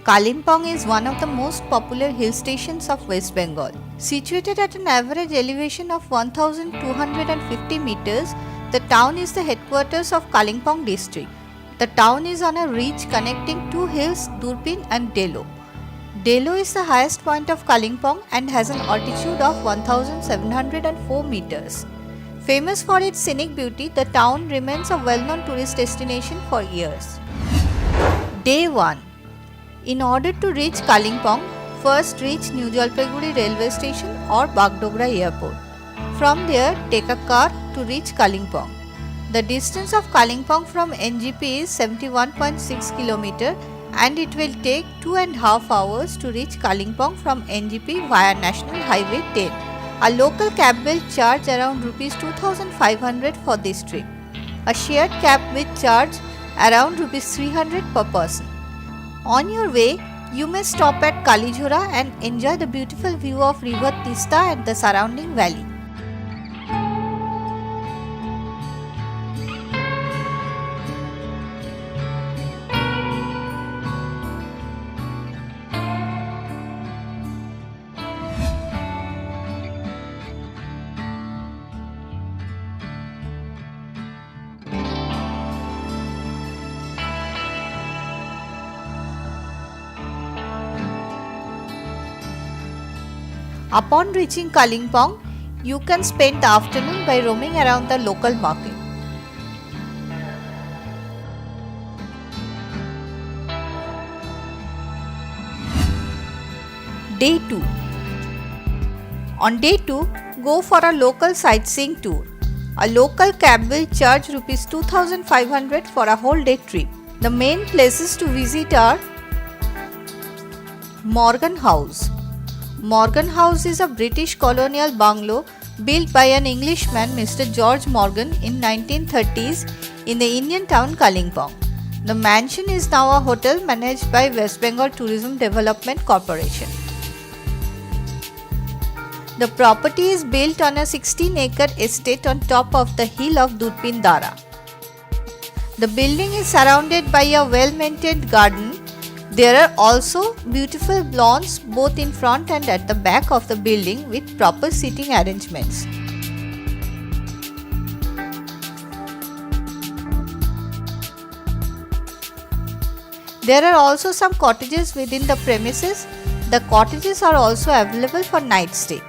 Kalimpong is one of the most popular hill stations of West Bengal. Situated at an average elevation of 1250 meters, the town is the headquarters of Kalimpong district. The town is on a ridge connecting two hills, Durpin and Delo. Delo is the highest point of Kalimpong and has an altitude of 1704 meters. Famous for its scenic beauty, the town remains a well-known tourist destination for years. Day 1. In order to reach Kalimpong, first reach New Jalpaiguri railway station or Bagdogra airport. From there, take a car to reach Kalimpong. The distance of Kalimpong from NGP is 71.6 km and it will take 2.5 hours to reach Kalimpong from NGP via National Highway 10. A local cab will charge around Rs 2500 for this trip. A shared cab will charge around Rs 300 per person. On your way, you may stop at Kalijhora and enjoy the beautiful view of river Tista and the surrounding valley. Upon reaching Kalimpong, you can spend the afternoon by roaming around the local market. Day 2. On day 2, go for a local sightseeing tour. A local cab will charge Rs 2500 for a whole day trip. The main places to visit are Morgan House. Morgan House is a British colonial bungalow built by an Englishman, Mr. George Morgan, in 1930s in the Indian town Kalimpong. The mansion is now a hotel managed by West Bengal Tourism Development Corporation. The property is built on a 16-acre estate on top of the hill of Durpin Dara. The building is surrounded by a well-maintained garden. There are also beautiful lawns both in front and at the back of the building with proper seating arrangements. There are also some cottages within the premises. The cottages are also available for night stay.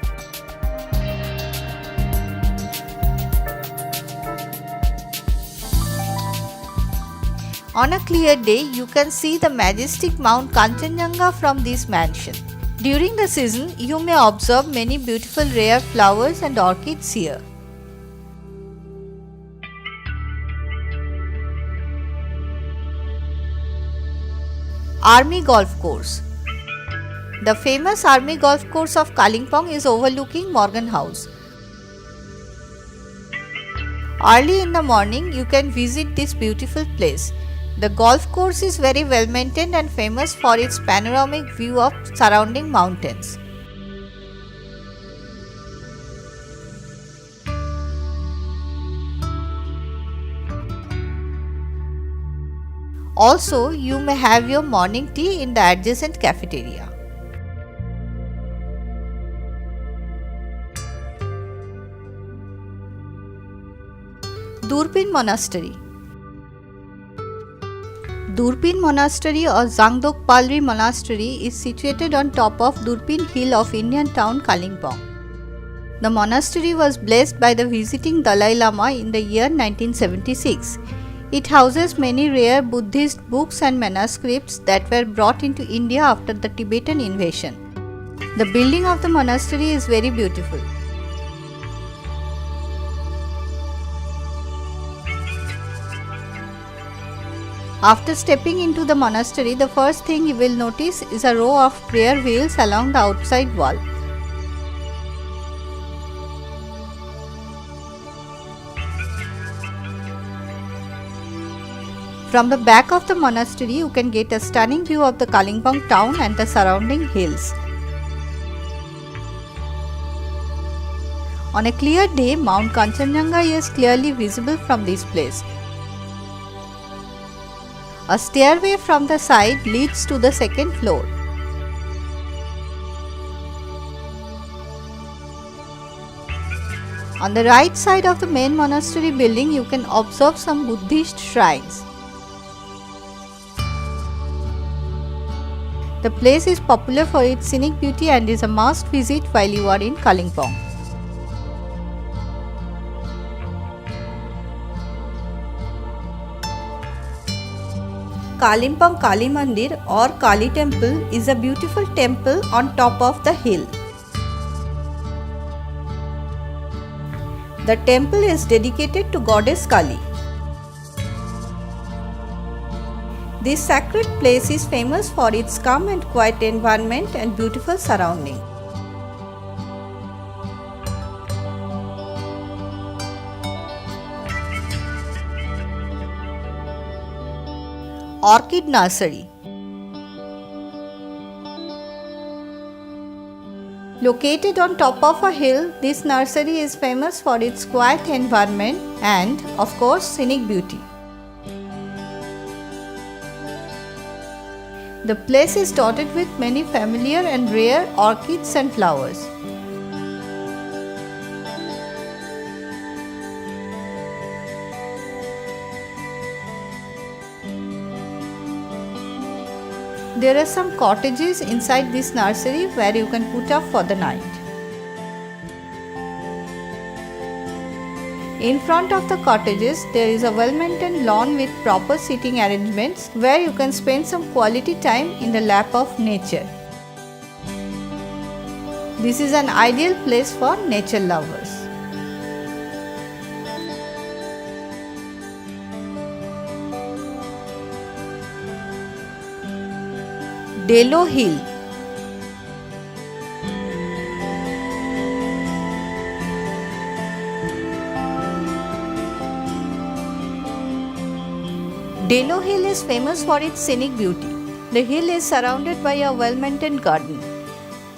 On a clear day, you can see the majestic Mount Kanchenjunga from this mansion. During the season, you may observe many beautiful rare flowers and orchids here. Army Golf Course. The famous Army Golf Course of Kalimpong is overlooking Morgan House. Early in the morning, you can visit this beautiful place. The golf course is very well maintained and famous for its panoramic view of surrounding mountains. Also, you may have your morning tea in the adjacent cafeteria. Durpin Monastery. Durpin Monastery or Zangdok Palri Monastery is situated on top of Durpin Hill of Indian town Kalimpong. The monastery was blessed by the visiting Dalai Lama in the year 1976. It houses many rare Buddhist books and manuscripts that were brought into India after the Tibetan invasion. The building of the monastery is very beautiful. After stepping into the monastery, the first thing you will notice is a row of prayer wheels along the outside wall. From the back of the monastery, you can get a stunning view of the Kalimpong town and the surrounding hills. On a clear day, Mount Kanchenjunga is clearly visible from this place. A stairway from the side leads to the second floor. On the right side of the main monastery building, you can observe some Buddhist shrines. The place is popular for its scenic beauty and is a must visit while you are in Kalimpong. Kalimpong Kali Mandir or Kali Temple is a beautiful temple on top of the hill. The temple is dedicated to goddess Kali. This sacred place is famous for its calm and quiet environment and beautiful surroundings. Orchid Nursery. Located on top of a hill, this nursery is famous for its quiet environment and, of course, scenic beauty. The place is dotted with many familiar and rare orchids and flowers. There are some cottages inside this nursery where you can put up for the night. In front of the cottages, there is a well-maintained lawn with proper seating arrangements where you can spend some quality time in the lap of nature. This is an ideal place for nature lovers. Delo Hill. Delo Hill is famous for its scenic beauty. The hill is surrounded by a well-maintained garden.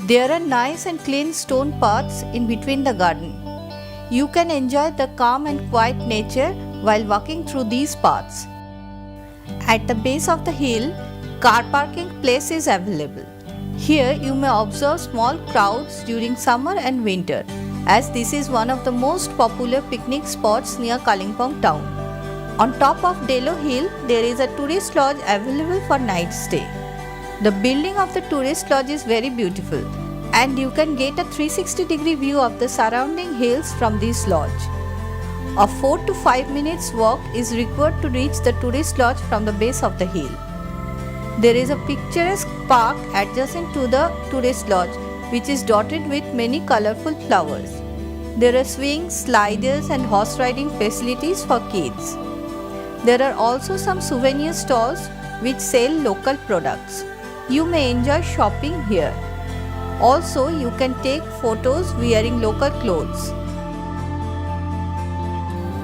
There are nice and clean stone paths in between the garden. You can enjoy the calm and quiet nature while walking through these paths. At the base of the hill, car parking place is available. Here you may observe small crowds during summer and winter, as this is one of the most popular picnic spots near Kalimpong town. On top of Delo Hill, there is a tourist lodge available for night stay. The building of the tourist lodge is very beautiful and you can get a 360-degree view of the surrounding hills from this lodge. A 4 to 5 minutes walk is required to reach the tourist lodge from the base of the hill. There is a picturesque park adjacent to the tourist lodge which is dotted with many colorful flowers. There are swings, sliders and horse riding facilities for kids. There are also some souvenir stalls which sell local products. You may enjoy shopping here. Also, you can take photos wearing local clothes.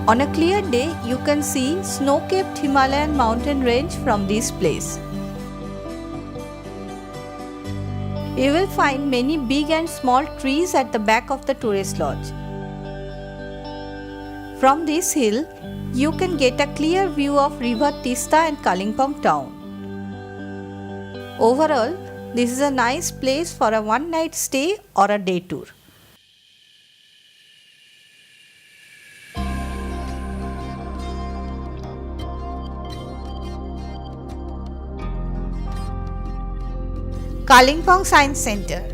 On a clear day, you can see snow-capped Himalayan mountain range from this place. You will find many big and small trees at the back of the tourist lodge. From this hill, you can get a clear view of River Tista and Kalimpong town. Overall, this is a nice place for a one-night stay or a day tour. Kalimpong Science Center.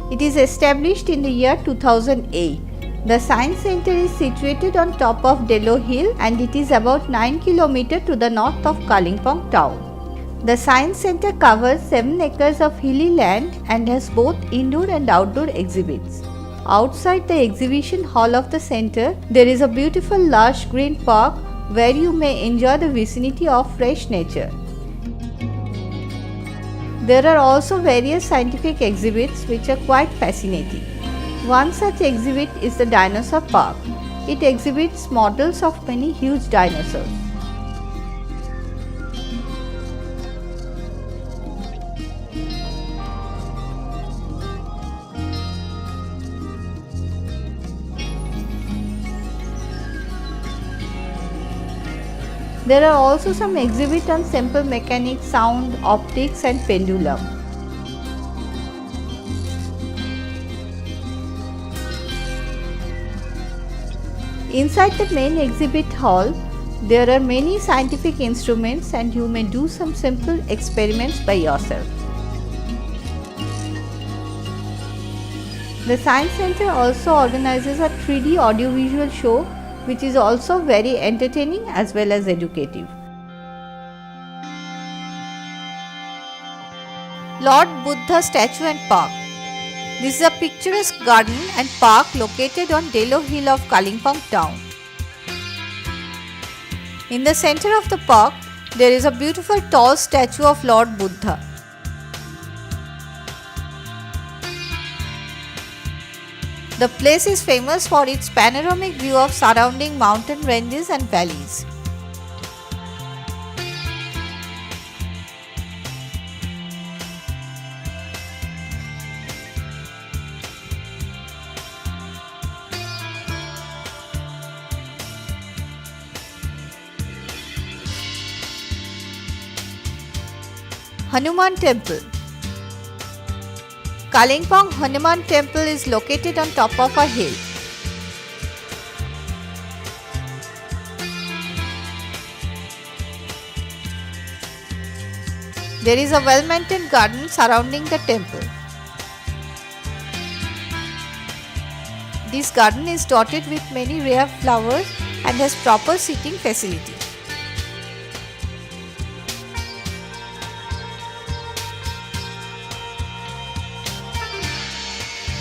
It is established in the year 2008. The Science Center is situated on top of Delo Hill and it is about 9 km to the north of Kalimpong town. The Science Center covers 7 acres of hilly land and has both indoor and outdoor exhibits. Outside the exhibition hall of the center, there is a beautiful lush green park where you may enjoy the vicinity of fresh nature. There are also various scientific exhibits which are quite fascinating. One such exhibit is the Dinosaur Park. It exhibits models of many huge dinosaurs. There are also some exhibits on simple mechanics, sound, optics and pendulum. Inside the main exhibit hall, there are many scientific instruments and you may do some simple experiments by yourself. The Science Center also organizes a 3D audiovisual show which is also very entertaining as well as educative. Lord Buddha Statue and Park. This is a picturesque garden and park located on Delo Hill of Kalimpong town. In the center of the park, there is a beautiful tall statue of Lord Buddha. The place is famous for its panoramic view of surrounding mountain ranges and valleys. Hanuman Temple. Kalimpong Hanuman Temple is located on top of a hill. There is a well-maintained garden surrounding the temple. This garden is dotted with many rare flowers and has proper seating facility.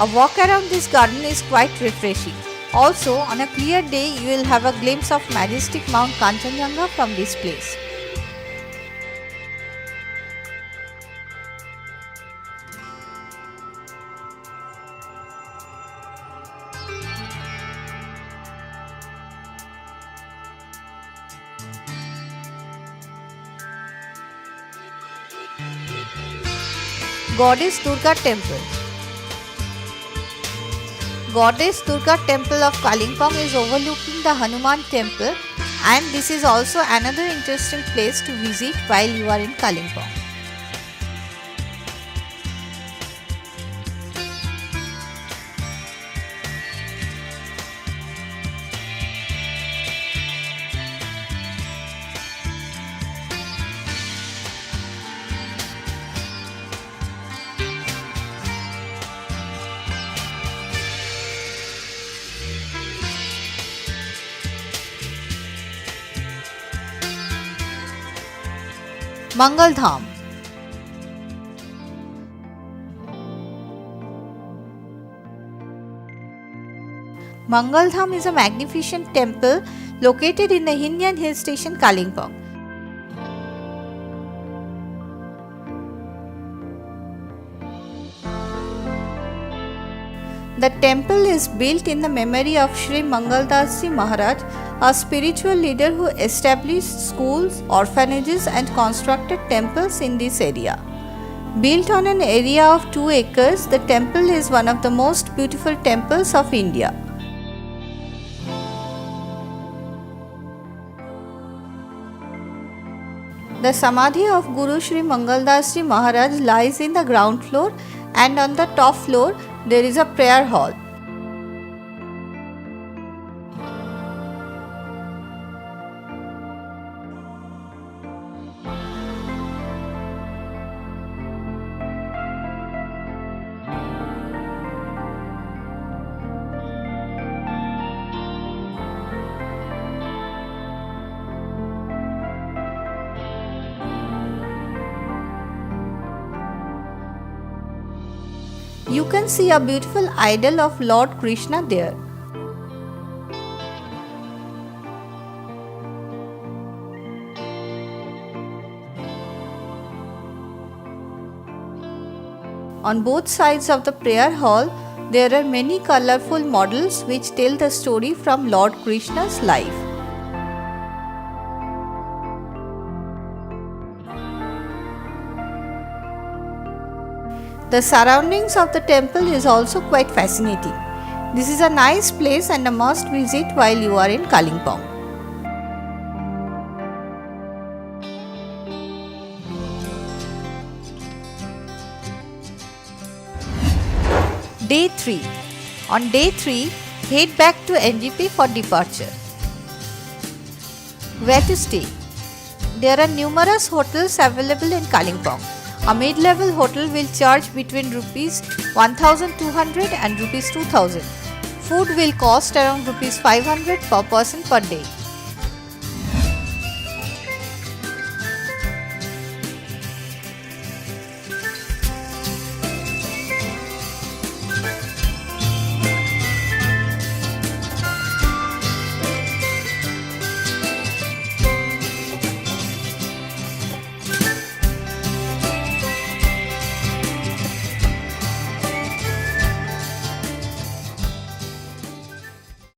A walk around this garden is quite refreshing. Also, on a clear day, you will have a glimpse of majestic Mount Kanchenjunga from this place. Goddess Durga Temple. Goddess Durga Temple of Kalimpong is overlooking the Hanuman Temple, and this is also another interesting place to visit while you are in Kalimpong. Mangal Dham. Mangal Dham is a magnificent temple located in the Indian hill station Kalimpong. The temple is built in the memory of Sri Mangaldas Ji Maharaj, a spiritual leader who established schools, orphanages and constructed temples in this area. Built on an area of 2 acres, the temple is one of the most beautiful temples of India. The Samadhi of Guru Sri Mangaldas Ji Maharaj lies in the ground floor, and on the top floor there is a prayer hall. You can see a beautiful idol of Lord Krishna there. On both sides of the prayer hall, there are many colorful models which tell the story from Lord Krishna's life. The surroundings of the temple is also quite fascinating. This is a nice place and a must visit while you are in Kalimpong. Day 3. On day 3, head back to NGP for departure. Where to stay? There are numerous hotels available in Kalimpong. A mid-level hotel will charge between rupees 1200 and rupees 2000. Food will cost around rupees 500 per person per day.